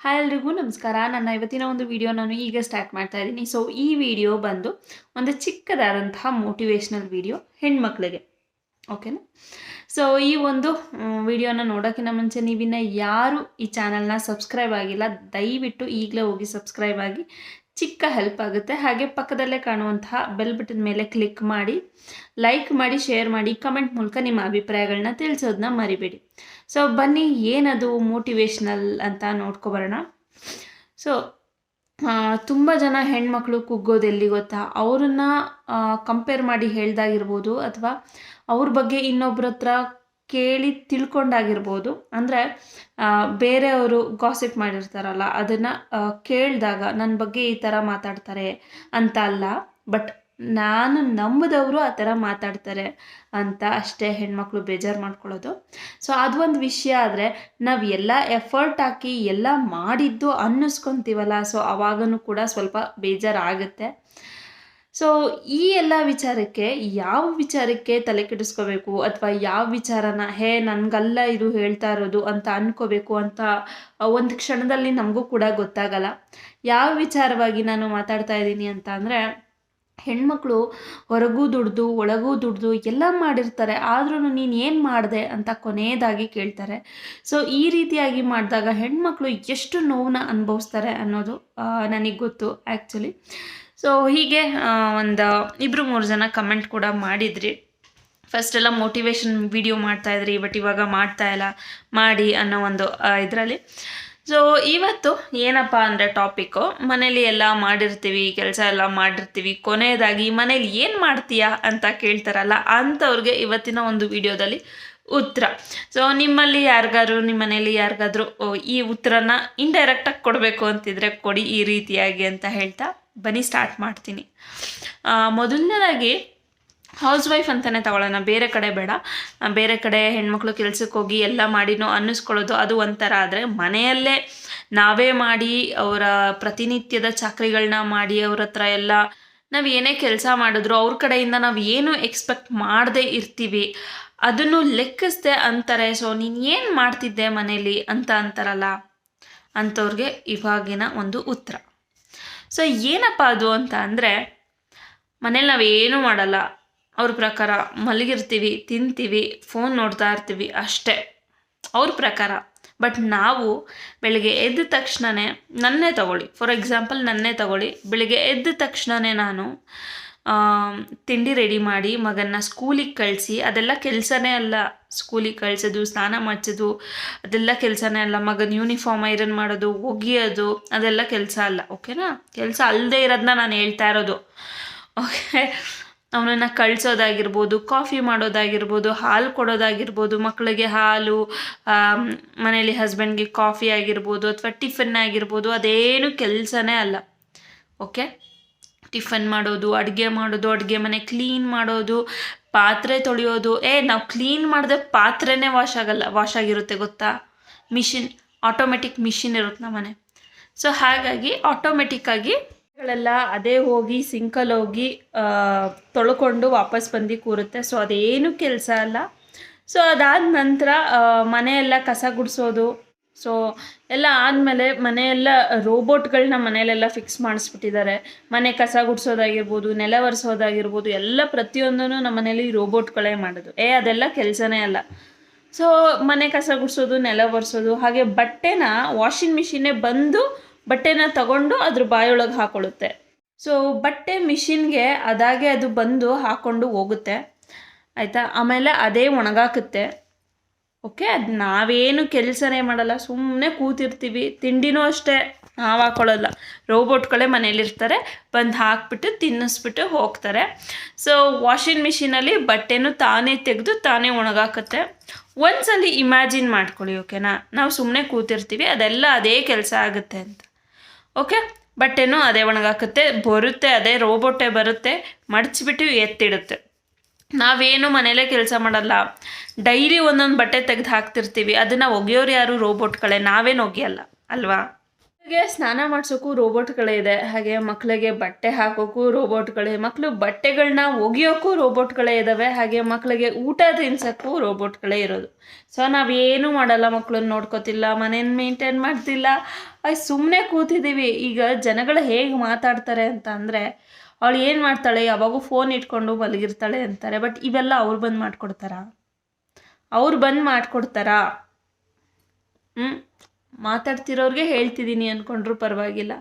Hi ಎಲ್ರಿಗೂ ನಮಸ್ಕಾರ. ನನ್ನ ಇವತ್ತಿನ ಒಂದು ವಿಡಿಯೋ ನಾನು ಈಗ ಸ್ಟಾರ್ಟ್ ಮಾಡ್ತಾ ಇದ್ದೀನಿ. ಸೊ ಈ ವಿಡಿಯೋ ಬಂದು ಒಂದು ಚಿಕ್ಕದಾದಂತಹ ಮೋಟಿವೇಶ್ನಲ್ ವಿಡಿಯೋ ಹೆಣ್ಮಕ್ಳಿಗೆ. ಓಕೆನಾ? ಸೊ ಈ ಒಂದು ವಿಡಿಯೋನ ನೋಡೋಕ್ಕಿಂತ ಮುಂಚೆ ನೀವಿನ್ನ ಯಾರು ಈ ಚಾನಲ್ನ ಸಬ್ಸ್ಕ್ರೈಬ್ ಆಗಿಲ್ಲ, ದಯವಿಟ್ಟು ಈಗಲೇ ಹೋಗಿ ಸಬ್ಸ್ಕ್ರೈಬ್ ಆಗಿ, ಚಿಕ್ಕ ಹೆಲ್ಪ್ ಆಗುತ್ತೆ. ಹಾಗೆ ಪಕ್ಕದಲ್ಲೇ ಕಾಣುವಂತಹ ಬೆಲ್ ಬಟನ್ ಮೇಲೆ ಕ್ಲಿಕ್ ಮಾಡಿ, ಲೈಕ್ ಮಾಡಿ, ಶೇರ್ ಮಾಡಿ, ಕಮೆಂಟ್ ಮೂಲಕ ನಿಮ್ಮ ಅಭಿಪ್ರಾಯಗಳನ್ನ ತಿಳಿಸೋದನ್ನ ಮರಿಬೇಡಿ. ಸೊ ಬನ್ನಿ, ಏನದು ಮೋಟಿವೇಶ್ನಲ್ ಅಂತ ನೋಡ್ಕೊಬರೋಣ. ಸೊ ತುಂಬ ಜನ ಹೆಣ್ಮಕ್ಳು ಕುಗ್ಗೋದು ಎಲ್ಲಿ ಗೊತ್ತಾ? ಅವ್ರನ್ನ ಕಂಪೇರ್ ಮಾಡಿ ಹೇಳ್ದಾಗಿರ್ಬೋದು, ಅಥವಾ ಅವ್ರ ಬಗ್ಗೆ ಇನ್ನೊಬ್ರ ಹತ್ರ ಕೇಳಿ ತಿಳ್ಕೊಂಡಾಗಿರ್ಬೋದು. ಅಂದರೆ ಬೇರೆಯವರು ಗಾಸಿಪ್ ಮಾಡಿರ್ತಾರಲ್ಲ, ಅದನ್ನು ಕೇಳಿದಾಗ ನನ್ನ ಬಗ್ಗೆ ಈ ಥರ ಮಾತಾಡ್ತಾರೆ ಅಂತ ಅಲ್ಲ, ಬಟ್ ನಾನು ನಂಬಿದವರು ಆ ಥರ ಮಾತಾಡ್ತಾರೆ ಅಂತ ಅಷ್ಟೇ ಹೆಣ್ಮಕ್ಳು ಬೇಜಾರು ಮಾಡ್ಕೊಳ್ಳೋದು. ಸೊ ಅದು ಒಂದು ವಿಷಯ. ಆದರೆ ನಾವು ಎಲ್ಲ ಎಫರ್ಟ್ ಹಾಕಿ ಎಲ್ಲ ಮಾಡಿದ್ದು ಅನ್ನಿಸ್ಕೊತೀವಲ್ಲ, ಸೊ ಅವಾಗೂ ಕೂಡ ಸ್ವಲ್ಪ ಬೇಜಾರಾಗುತ್ತೆ. ಸೊ ಈ ಎಲ್ಲ ವಿಚಾರಕ್ಕೆ ಯಾವ ವಿಚಾರಕ್ಕೆ ತಲೆ ಕೆಡಿಸ್ಕೋಬೇಕು, ಅಥವಾ ಯಾವ ವಿಚಾರನ ನನಗಲ್ಲ ಇದು ಹೇಳ್ತಾ ಇರೋದು ಅಂತ ಅನ್ಕೋಬೇಕು ಅಂತ ಒಂದು ಕ್ಷಣದಲ್ಲಿ ನಮಗೂ ಕೂಡ ಗೊತ್ತಾಗಲ್ಲ. ಯಾವ ವಿಚಾರವಾಗಿ ನಾನು ಮಾತಾಡ್ತಾ ಇದ್ದೀನಿ ಅಂತ ಅಂದರೆ, ಹೆಣ್ಮಕ್ಳು ಹೊರಗೂ ದುಡ್ದು ಒಳಗೂ ದುಡ್ದು ಎಲ್ಲ ಮಾಡಿರ್ತಾರೆ, ಆದ್ರೂ ನೀನು ಏನು ಮಾಡಿದೆ ಅಂತ ಕೊನೆಯದಾಗಿ ಕೇಳ್ತಾರೆ. ಸೊ ಈ ರೀತಿಯಾಗಿ ಮಾಡಿದಾಗ ಹೆಣ್ಮಕ್ಳು ಎಷ್ಟು ನೋವನ್ನ ಅನುಭವಿಸ್ತಾರೆ ಅನ್ನೋದು ನನಗೆ ಗೊತ್ತು ಆ್ಯಕ್ಚುಲಿ. ಸೊ ಹೀಗೆ ಒಂದು 2-3 ಜನ ಕಮೆಂಟ್ ಕೂಡ ಮಾಡಿದ್ರಿ. ಫಸ್ಟ್ ಎಲ್ಲ ಮೋಟಿವೇಶನ್ ವಿಡಿಯೋ ಮಾಡ್ತಾಯಿದ್ರಿ, ಬಟ್ ಇವಾಗ ಮಾಡ್ತಾ ಇಲ್ಲ, ಮಾಡಿ ಅನ್ನೋ ಒಂದು ಇದರಲ್ಲಿ. ಸೊ ಇವತ್ತು ಏನಪ್ಪ ಅಂದರೆ ಟಾಪಿಕ್ಕು, ಮನೇಲಿ ಎಲ್ಲ ಮಾಡಿರ್ತೀವಿ, ಕೆಲಸ ಎಲ್ಲ ಮಾಡಿರ್ತೀವಿ, ಕೊನೆಯದಾಗಿ ಮನೇಲಿ ಏನು ಮಾಡ್ತೀಯಾ ಅಂತ ಕೇಳ್ತಾರಲ್ಲ, ಅಂಥವ್ರಿಗೆ ಇವತ್ತಿನ ಒಂದು ವಿಡಿಯೋದಲ್ಲಿ ಉತ್ತರ. ಸೊ ನಿಮ್ಮಲ್ಲಿ ಯಾರಿಗಾದ್ರು, ನಿಮ್ಮ ಮನೇಲಿ ಯಾರಿಗಾದ್ರೂ ಈ ಉತ್ತರನ ಇಂಡೈರೆಕ್ಟಾಗಿ ಕೊಡಬೇಕು ಅಂತಿದ್ರೆ ಕೊಡಿ ಈ ರೀತಿಯಾಗಿ ಅಂತ ಹೇಳ್ತಾ ಬನ್ನಿ ಸ್ಟಾರ್ಟ್ ಮಾಡ್ತೀನಿ. ಮೊದಲನೇದಾಗಿ ಹೌಸ್ ವೈಫ್ ಅಂತಲೇ ತಗೊಳ್ಳೋಣ, ಬೇರೆ ಕಡೆ ಬೇಡ. ಬೇರೆ ಕಡೆ ಹೆಣ್ಮಕ್ಳು ಕೆಲ್ಸಕ್ಕೆ ಹೋಗಿ ಎಲ್ಲ ಮಾಡಿನೋ ಅನ್ನಿಸ್ಕೊಳ್ಳೋದು ಅದು ಒಂಥರ. ಆದರೆ ಮನೆಯಲ್ಲೇ ನಾವೇ ಮಾಡಿ, ಅವರ ಪ್ರತಿನಿತ್ಯದ ಚಾಕ್ರಿಗಳನ್ನ ಮಾಡಿ, ಅವ್ರ ಹತ್ರ ಎಲ್ಲ ನಾವು ಏನೇ ಕೆಲಸ ಮಾಡಿದ್ರು ಅವ್ರ ಕಡೆಯಿಂದ ನಾವು ಏನು ಎಕ್ಸ್ಪೆಕ್ಟ್ ಮಾಡದೇ ಇರ್ತೀವಿ, ಅದನ್ನು ಲೆಕ್ಕಿಸ್ದೆ ಅಂತಾರೆ. ಸೊ ನೀನು ಏನು ಮಾಡ್ತಿದ್ದೆ ಮನೇಲಿ ಅಂತ ಅಂತಾರಲ್ಲ, ಅಂಥವ್ರಿಗೆ ಇವಾಗಿನ ಒಂದು ಉತ್ತರ. ಸೊ ಏನಪ್ಪ ಅದು ಅಂತ ಅಂದರೆ, ಮನೇಲಿ ನಾವೇನೂ ಮಾಡಲ್ಲ, ಅವ್ರ ಪ್ರಕಾರ ಮಲಗಿರ್ತೀವಿ, ತಿಂತೀವಿ, ಫೋನ್ ನೋಡ್ತಾ ಇರ್ತೀವಿ ಅಷ್ಟೇ ಅವ್ರ ಪ್ರಕಾರ. ಬಟ್ ನಾವು ಬೆಳಗ್ಗೆ ಎದ್ದ ತಕ್ಷಣವೇ, ನನ್ನೇ ತಗೊಳ್ಳಿ, ಫಾರ್ ಎಕ್ಸಾಂಪಲ್ ನನ್ನೇ ತಗೊಳ್ಳಿ, ಬೆಳಗ್ಗೆ ಎದ್ದ ತಕ್ಷಣವೇ ನಾನು ತಿಂಡಿ ರೆಡಿ ಮಾಡಿ ಮಗನ್ನ ಸ್ಕೂಲಿಗೆ ಕಳಿಸಿ, ಅದೆಲ್ಲ ಕೆಲಸನೇ ಅಲ್ಲ. ಸ್ಕೂಲಿಗೆ ಕಳಿಸೋದು, ಸ್ನಾನ ಮಾಡಿಸೋದು ಅದೆಲ್ಲ ಕೆಲಸನೇ ಅಲ್ಲ. ಮಗನ ಯೂನಿಫಾರ್ಮ್ ಐರನ್ ಮಾಡೋದು, ಒಗೆಯೋದು ಅದೆಲ್ಲ ಕೆಲಸ ಅಲ್ಲ. ಓಕೆನಾ? ಕೆಲಸ ಅಲ್ಲದೆ ಇರೋದನ್ನ ನಾನು ಹೇಳ್ತಾ ಇರೋದು. ಓಕೆ, ಅವನನ್ನು ಕಳಿಸೋದಾಗಿರ್ಬೋದು, ಕಾಫಿ ಮಾಡೋದಾಗಿರ್ಬೋದು, ಹಾಲು ಕೊಡೋದಾಗಿರ್ಬೋದು, ಮಕ್ಕಳಿಗೆ ಹಾಲು, ಮನೇಲಿ ಹಸ್ಬೆಂಡ್ಗೆ ಕಾಫಿ ಆಗಿರ್ಬೋದು, ಅಥವಾ ಟಿಫನ್ ಆಗಿರ್ಬೋದು, ಅದೇನು ಕೆಲಸನೇ ಅಲ್ಲ. ಓಕೆ, ಟಿಫನ್ ಮಾಡೋದು, ಅಡುಗೆ ಮಾಡೋದು, ಅಡುಗೆ ಮನೆ ಕ್ಲೀನ್ ಮಾಡೋದು, ಪಾತ್ರೆ ತೊಳೆಯೋದು. ನಾವು ಕ್ಲೀನ್ ಮಾಡಿದ್ರೆ ಪಾತ್ರೆನೇ ವಾಶ್ ಆಗಿರುತ್ತೆ ಗೊತ್ತಾ? ಆಟೋಮೆಟಿಕ್ ಮಿಷಿನ್ ಇರುತ್ತೆ ನಮ್ಮ ಮನೆ. ಸೊ ಹಾಗಾಗಿ ಆಟೋಮೆಟಿಕ್ಕಾಗಿ ಗಳೆಲ್ಲ ಅದೇ ಹೋಗಿ ಸಿಂಕಲ್ಲಿ ಹೋಗಿ ತೊಳ್ಕೊಂಡು ವಾಪಸ್ ಬಂದು ಕೂರುತ್ತೆ. ಸೊ ಅದೇನು ಕೆಲಸ ಅಲ್ಲ. ಸೊ ಅದಾದ ನಂತರ ಮನೆಯೆಲ್ಲ ಕಸ ಗುಡಿಸೋದು. ಸೊ ಎಲ್ಲ ಆದಮೇಲೆ ಮನೆಯೆಲ್ಲ ರೋಬೋಟ್ಗಳನ್ನ ಮನೆಯಲ್ಲೆಲ್ಲ ಫಿಕ್ಸ್ ಮಾಡಿಸ್ಬಿಟ್ಟಿದ್ದಾರೆ. ಮನೆ ಕಸ ಗುಡಿಸೋದಾಗಿರ್ಬೋದು, ನೆಲ ಒರೆಸೋದಾಗಿರ್ಬೋದು, ಎಲ್ಲ ಪ್ರತಿಯೊಂದೂ ನಮ್ಮ ಮನೇಲಿ ರೋಬೋಟ್ಗಳೇ ಮಾಡೋದು. ಅದೆಲ್ಲ ಕೆಲಸನೇ ಅಲ್ಲ. ಸೊ ಮನೆ ಕಸ ಗುಡಿಸೋದು, ನೆಲ ಒರೆಸೋದು, ಹಾಗೆ ಬಟ್ಟೆನ ವಾಷಿಂಗ್ ಮಿಷಿನ್ನೇ ಬಂದು ಬಟ್ಟೆನ ತಗೊಂಡು ಅದ್ರ ಬಾಯೊಳಗೆ ಹಾಕೊಳ್ಳುತ್ತೆ. ಸೊ ಬಟ್ಟೆ ಮಿಷಿನ್ಗೆ ಅದಾಗೆ ಅದು ಬಂದು ಹಾಕ್ಕೊಂಡು ಹೋಗುತ್ತೆ, ಆಯಿತಾ? ಆಮೇಲೆ ಅದೇ ಒಣಗಾಕುತ್ತೆ. ಓಕೆ, ಅದು ನಾವೇನು ಕೆಲಸನೇ ಮಾಡಲ್ಲ, ಸುಮ್ಮನೆ ಕೂತಿರ್ತೀವಿ. ತಿಂಡಿನೂ ಅಷ್ಟೇ ನಾವು ಹಾಕೊಳ್ಳಲ್ಲ, ರೋಬೋಟ್ಗಳೇ ಮನೇಲಿರ್ತಾರೆ, ಬಂದು ಹಾಕ್ಬಿಟ್ಟು ತಿನ್ನಿಸ್ಬಿಟ್ಟು ಹೋಗ್ತಾರೆ. ಸೊ ವಾಷಿಂಗ್ ಮಿಷಿನಲ್ಲಿ ಬಟ್ಟೆನೂ ತಾನೇ ತೆಗೆದು ತಾನೇ ಒಣಗಾಕುತ್ತೆ. ಒಂದ್ಸಲಿ ಇಮ್ಯಾಜಿನ್ ಮಾಡ್ಕೊಳ್ಳಿ, ಓಕೆನಾ? ನಾವು ಸುಮ್ಮನೆ ಕೂತಿರ್ತೀವಿ, ಅದೆಲ್ಲ ಅದೇ ಕೆಲಸ ಆಗುತ್ತೆ ಅಂತ. ಓಕೆ, ಬಟ್ಟೆನೂ ಅದೇ ಒಣಗಾಕುತ್ತೆ, ಬರುತ್ತೆ, ಅದೇ ರೋಬೋಟೇ ಬರುತ್ತೆ, ಮಡಚಿಬಿಟ್ಟು ಎತ್ತಿಡುತ್ತೆ. ನಾವೇನು ಮನೇಲೇ ಕೆಲಸ ಮಾಡಲ್ಲ, ಡೈಲಿ ಒಂದೊಂದು ಬಟ್ಟೆ ತೆಗೆದು ಹಾಕ್ತಿರ್ತೀವಿ. ಅದನ್ನು ಒಗೆಯೋರು ಯಾರು? ರೋಬೋಟ್ಗಳೇ, ನಾವೇನು ಒಗೆಯಲ್ಲ ಅಲ್ವಾ? ಮಕ್ಕಳಿಗೆ ಸ್ನಾನ ಮಾಡಿಸೋಕ್ಕೂ ರೋಬೋಟ್ಗಳೇ ಇದೆ, ಹಾಗೆ ಮಕ್ಕಳಿಗೆ ಬಟ್ಟೆ ಹಾಕೋಕ್ಕೂ ರೋಬೋಟ್ಗಳೇ, ಮಕ್ಕಳು ಬಟ್ಟೆಗಳನ್ನ ಒಗೆಯೋಕ್ಕೂ ರೋಬೋಟ್ಗಳೇ ಇದ್ದಾವೆ, ಹಾಗೆ ಮಕ್ಕಳಿಗೆ ಊಟ ತಿನ್ಸೋಕ್ಕೂ ರೋಬೋಟ್ಗಳೇ ಇರೋದು. ಸೊ ನಾವೇನು ಮಾಡಲ್ಲ, ಮಕ್ಕಳನ್ನ ನೋಡ್ಕೋತಿಲ್ಲ, ಮನೇನ ಮೇಂಟೈನ್ ಮಾಡ್ತಿಲ್ಲ, ಸುಮ್ಮನೆ ಕೂತಿದ್ದೀವಿ. ಈಗ ಜನಗಳು ಹೇಗೆ ಮಾತಾಡ್ತಾರೆ ಅಂತ ಅಂದರೆ, ಅವಳು ಏನು ಮಾಡ್ತಾಳೆ, ಯಾವಾಗೂ ಫೋನ್ ಇಟ್ಕೊಂಡು ಮಲಗಿರ್ತಾಳೆ ಅಂತಾರೆ. ಬಟ್ ಇವೆಲ್ಲ ಅವ್ರು ಬಂದು ಮಾಡಿಕೊಡ್ತಾರಾ? ಮಾತಾಡ್ತಿರೋರಿಗೆ ಹೇಳ್ತಿದ್ದೀನಿ ಅಂದ್ಕೊಂಡ್ರೂ ಪರವಾಗಿಲ್ಲ.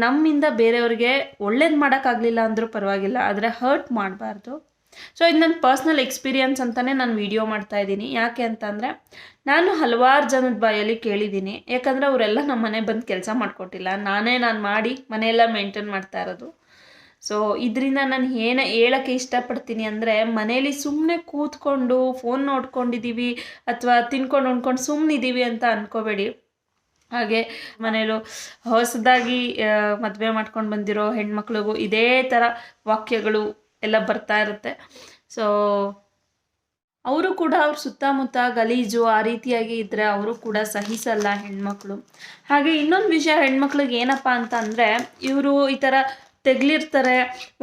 ನಮ್ಮಿಂದ ಬೇರೆಯವ್ರಿಗೆ ಒಳ್ಳೇದು ಮಾಡೋಕ್ಕಾಗಲಿಲ್ಲ ಅಂದರೂ ಪರವಾಗಿಲ್ಲ, ಆದರೆ ಹರ್ಟ್ ಮಾಡಬಾರ್ದು. ಸೊ ಇದು ನನ್ನ ಪರ್ಸ್ನಲ್ ಎಕ್ಸ್ಪೀರಿಯನ್ಸ್ ಅಂತಲೇ ನಾನು ವೀಡಿಯೋ ಮಾಡ್ತಾಯಿದ್ದೀನಿ. ಯಾಕೆ ಅಂತಂದರೆ ನಾನು ಹಲವಾರು ಜನದ ಬಾಯಲ್ಲಿ ಕೇಳಿದ್ದೀನಿ. ಯಾಕಂದರೆ ಅವರೆಲ್ಲ ನಮ್ಮ ಮನೆ ಬಂದು ಕೆಲಸ ಮಾಡಿಕೊಟ್ಟಿಲ್ಲ, ನಾನು ಮಾಡಿ ಮನೆಯೆಲ್ಲ ಮೇಂಟೈನ್ ಮಾಡ್ತಾ ಇರೋದು. ಸೊ ಇದರಿಂದ ನಾನು ಏನು ಹೇಳೋಕ್ಕೆ ಇಷ್ಟಪಡ್ತೀನಿ ಅಂದರೆ, ಮನೇಲಿ ಸುಮ್ಮನೆ ಕೂತ್ಕೊಂಡು ಫೋನ್ ನೋಡ್ಕೊಂಡಿದ್ದೀವಿ ಅಥವಾ ತಿನ್ಕೊಂಡು ಉಣ್ಕೊಂಡು ಸುಮ್ಮನಿದ್ದೀವಿ ಅಂತ ಅಂದ್ಕೋಬೇಡಿ. ಹಾಗೆ ಮನೇಲೂ ಹೊಸದಾಗಿ ಮದುವೆ ಮಾಡ್ಕೊಂಡು ಬಂದಿರೋ ಹೆಣ್ಮಕ್ಳಿಗೂ ಇದೇ ಥರ ವಾಕ್ಯಗಳು ಎಲ್ಲ ಬರ್ತಾ ಇರುತ್ತೆ. ಸೊ ಅವರು ಕೂಡ ಅವ್ರ ಸುತ್ತಮುತ್ತ ಗಲೀಜು ಆ ರೀತಿಯಾಗಿ ಇದ್ದರೆ ಅವರು ಕೂಡ ಸಹಿಸಲ್ಲ ಹೆಣ್ಮಕ್ಳು. ಹಾಗೆ ಇನ್ನೊಂದು ವಿಷಯ ಹೆಣ್ಮಕ್ಳಿಗೆ ಏನಪ್ಪ ಅಂತ ಅಂದರೆ, ಇವರು ಈ ಥರ ತೆಗ್ಲಿರ್ತಾರೆ,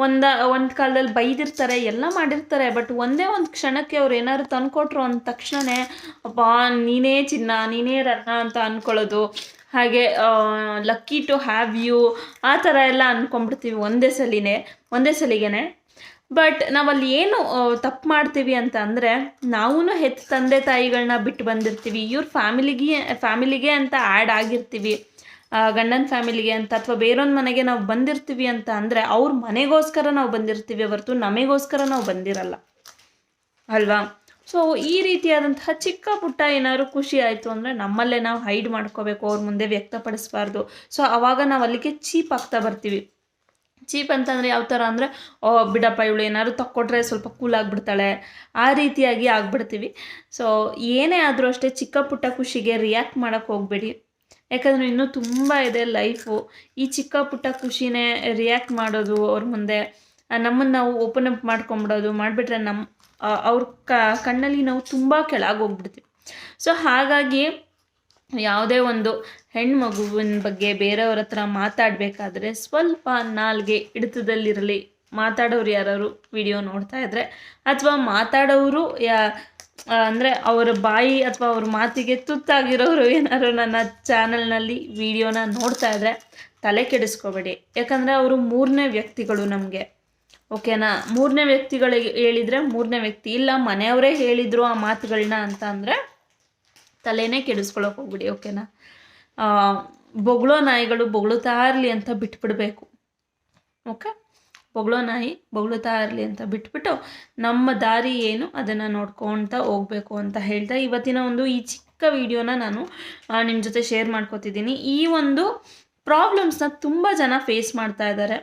ಒಂದು ಕಾಲದಲ್ಲಿ ಬೈದಿರ್ತಾರೆ, ಎಲ್ಲ ಮಾಡಿರ್ತಾರೆ. ಬಟ್ ಒಂದೇ ಒಂದು ಕ್ಷಣಕ್ಕೆ ಅವ್ರು ಏನಾದ್ರು ತಂದುಕೊಟ್ರು ಅಂದ ತಕ್ಷಣವೇ ಅಬ್ಬಾ ನೀನೇ ಚಿನ್ನ, ನೀನೇ ರತ್ನ ಅಂತ ಅಂದ್ಕೊಳ್ಳೋದು. ಹಾಗೆ ಲಕ್ಕಿ ಟು ಹ್ಯಾವ್ ಯು ಆ ಥರ ಎಲ್ಲ ಅಂದ್ಕೊಂಡ್ಬಿಡ್ತೀವಿ ಒಂದೇ ಸಲಿಗೆ. ಬಟ್ ನಾವಲ್ಲಿ ಏನು ತಪ್ಪು ಮಾಡ್ತೀವಿ ಅಂತ ಅಂದರೆ, ನಾವೂ ಹೆತ್ತ ತಂದೆ ತಾಯಿಗಳನ್ನ ಬಿಟ್ಟು ಬಂದಿರ್ತೀವಿ, ಇವ್ರ ಫ್ಯಾಮಿಲಿಗೆ ಅಂತ ಆ್ಯಡ್ ಆಗಿರ್ತೀವಿ, ಗಂಡನ ಫ್ಯಾಮಿಲಿಗೆ ಅಂತ ಅಥವಾ ಬೇರೊಂದು ಮನೆಗೆ ನಾವು ಬಂದಿರ್ತೀವಿ ಅಂತ ಅಂದರೆ ಅವ್ರ ಮನೆಗೋಸ್ಕರ ನಾವು ಬಂದಿರ್ತೀವಿ ಹೊರತು ನಮಗೋಸ್ಕರ ನಾವು ಬಂದಿರಲ್ಲ ಅಲ್ವಾ. ಸೊ ಈ ರೀತಿಯಾದಂತಹ ಚಿಕ್ಕ ಪುಟ್ಟ ಏನಾದ್ರು ಖುಷಿ ಆಯಿತು ಅಂದರೆ ನಮ್ಮಲ್ಲೇ ನಾವು ಹೈಡ್ ಮಾಡ್ಕೋಬೇಕು, ಅವ್ರ ಮುಂದೆ ವ್ಯಕ್ತಪಡಿಸಬಾರ್ದು. ಸೊ ಆವಾಗ ನಾವು ಅಲ್ಲಿಗೆ ಚೀಪ್ ಆಗ್ತಾ ಬರ್ತೀವಿ. ಚೀಪ್ ಅಂತಂದರೆ ಯಾವ ಥರ ಅಂದರೆ, ಬಿಡಪ್ಪ ಇವಳು ಏನಾದ್ರು ತಕ್ಕೊಟ್ರೆ ಸ್ವಲ್ಪ ಕೂಲ್ ಆಗಿಬಿಡ್ತಾಳೆ, ಆ ರೀತಿಯಾಗಿ ಆಗ್ಬಿಡ್ತೀವಿ. ಸೊ ಏನೇ ಆದರೂ ಅಷ್ಟೇ ಚಿಕ್ಕ ಪುಟ್ಟ ಖುಷಿಗೆ ರಿಯಾಕ್ಟ್ ಮಾಡೋಕ್ಕೆ ಹೋಗಬೇಡಿ. ಯಾಕಂದರೆ ಇನ್ನೂ ತುಂಬ ಇದೆ ಲೈಫು. ಈ ಚಿಕ್ಕ ಪುಟ್ಟ ಖುಷಿನೇ ರಿಯಾಕ್ಟ್ ಮಾಡೋದು ಅವ್ರ ಮುಂದೆ, ನಮ್ಮನ್ನು ನಾವು ಓಪನ್ ಅಪ್ ಮಾಡ್ಕೊಂಬಿಡೋದು ಮಾಡಿಬಿಟ್ರೆ ಅವ್ರ ಕಣ್ಣಲ್ಲಿ ನಾವು ತುಂಬ ಕೆಳಗೆ ಹೋಗ್ಬಿಡ್ತೀವಿ. ಸೊ ಹಾಗಾಗಿ ಯಾವುದೇ ಒಂದು ಹೆಣ್ಮಗುವಿನ ಬಗ್ಗೆ ಬೇರೆಯವ್ರ ಹತ್ರ ಮಾತಾಡಬೇಕಾದ್ರೆ ಸ್ವಲ್ಪ ನಾಲ್ಗೆ ಹಿಡಿತದಲ್ಲಿರಲಿ. ಮಾತಾಡೋರು ಯಾರು ವಿಡಿಯೋ ನೋಡ್ತಾ ಇದ್ದರೆ ಅಥವಾ ಮಾತಾಡೋರು ಅಂದರೆ ಅವರ ಬಾಯಿ ಅಥವಾ ಅವ್ರ ಮಾತಿಗೆ ತುತ್ತಾಗಿರೋರು ಏನಾದ್ರು ನನ್ನ ಚಾನಲ್ನಲ್ಲಿ ವಿಡಿಯೋನ ನೋಡ್ತಾ ಇದ್ದರೆ ತಲೆ ಕೆಡಿಸ್ಕೋಬೇಡಿ. ಯಾಕಂದರೆ ಅವರು ಮೂರನೇ ವ್ಯಕ್ತಿಗಳು ನಮಗೆ, ಓಕೆನಾ. ಮೂರನೇ ವ್ಯಕ್ತಿಗಳಿಗೆ ಹೇಳಿದರೆ ಮೂರನೇ ವ್ಯಕ್ತಿ, ಇಲ್ಲ ಮನೆಯವರೇ ಹೇಳಿದರು ಆ ಮಾತುಗಳನ್ನ ಅಂತ ಅಂದರೆ ತಲೆನೇ ಕೆಡಿಸ್ಕೊಳ್ಳೋಕೆ ಹೋಗ್ಬಿಡಿ, ಓಕೆನಾ. ಬೊಗಳೋ ನಾಯಿಗಳು ಬೊಗಳುತ್ತಾ ಇರಲಿ ಅಂತ ಬಿಟ್ಬಿಡಬೇಕು, ಓಕೆ. ಬೊಗಳೋ ನಾಯಿ ಬೊಗಳುತ್ತಾ ಇರಲಿ ಅಂತ ಬಿಟ್ಬಿಟ್ಟು ನಮ್ಮ ದಾರಿ ಏನು ಅದನ್ನು ನೋಡ್ಕೊಳ್ತಾ ಹೋಗಬೇಕು ಅಂತ ಹೇಳ್ತಾ ಇವತ್ತಿನ ಈ ಚಿಕ್ಕ ವಿಡಿಯೋನ ನಾನು ನಿಮ್ಮ ಜೊತೆ ಶೇರ್ ಮಾಡ್ಕೊತಿದ್ದೀನಿ. ಈ ಒಂದು ಪ್ರಾಬ್ಲಮ್ಸ್ನ ತುಂಬ ಜನ ಫೇಸ್ ಮಾಡ್ತಾ ಇದ್ದಾರೆ.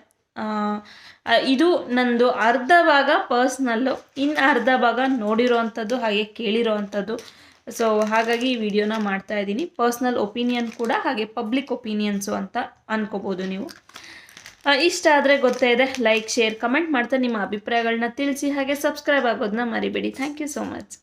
ಇದು ನಂದು ಅರ್ಧ ಭಾಗ ಪರ್ಸ್ನಲ್ಲು, ಇನ್ನು ಅರ್ಧ ಭಾಗ ನೋಡಿರೋ ಅಂಥದ್ದು ಹಾಗೆ ಕೇಳಿರೋ ಅಂಥದ್ದು. ಸೊ ಹಾಗಾಗಿ ಈ ವಿಡಿಯೋನ ಮಾಡ್ತಾ ಇದ್ದೀನಿ. ಪರ್ಸ್ನಲ್ ಒಪಿನಿಯನ್ ಕೂಡ ಹಾಗೆ ಪಬ್ಲಿಕ್ ಒಪಿನಿಯನ್ಸು ಅಂತ ಅನ್ಕೋಬೋದು ನೀವು. ಇಷ್ಟ ಆದರೆ ಗೊತ್ತೇ ಇದೆ, ಲೈಕ್ ಶೇರ್ ಕಮೆಂಟ್ ಮಾಡ್ತಾ ನಿಮ್ಮ ಅಭಿಪ್ರಾಯಗಳನ್ನ ತಿಳಿಸಿ, ಹಾಗೆ ಸಬ್ಸ್ಕ್ರೈಬ್ ಆಗೋದನ್ನ ಮರಿಬೇಡಿ. Thank you so much.